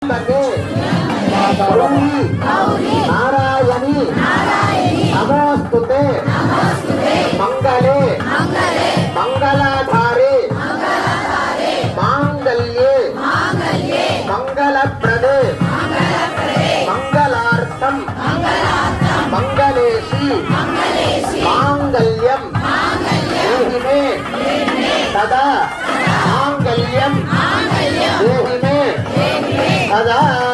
त्र्यंबके गौरी नारायणी नमोस्तुते मंगले मंगलाधारे मांगल्ये मंगलप्रदे मंगलार्थम मंगलेशी मांगल्यम देहि मे सदा मांगल्यम देहि मे सदा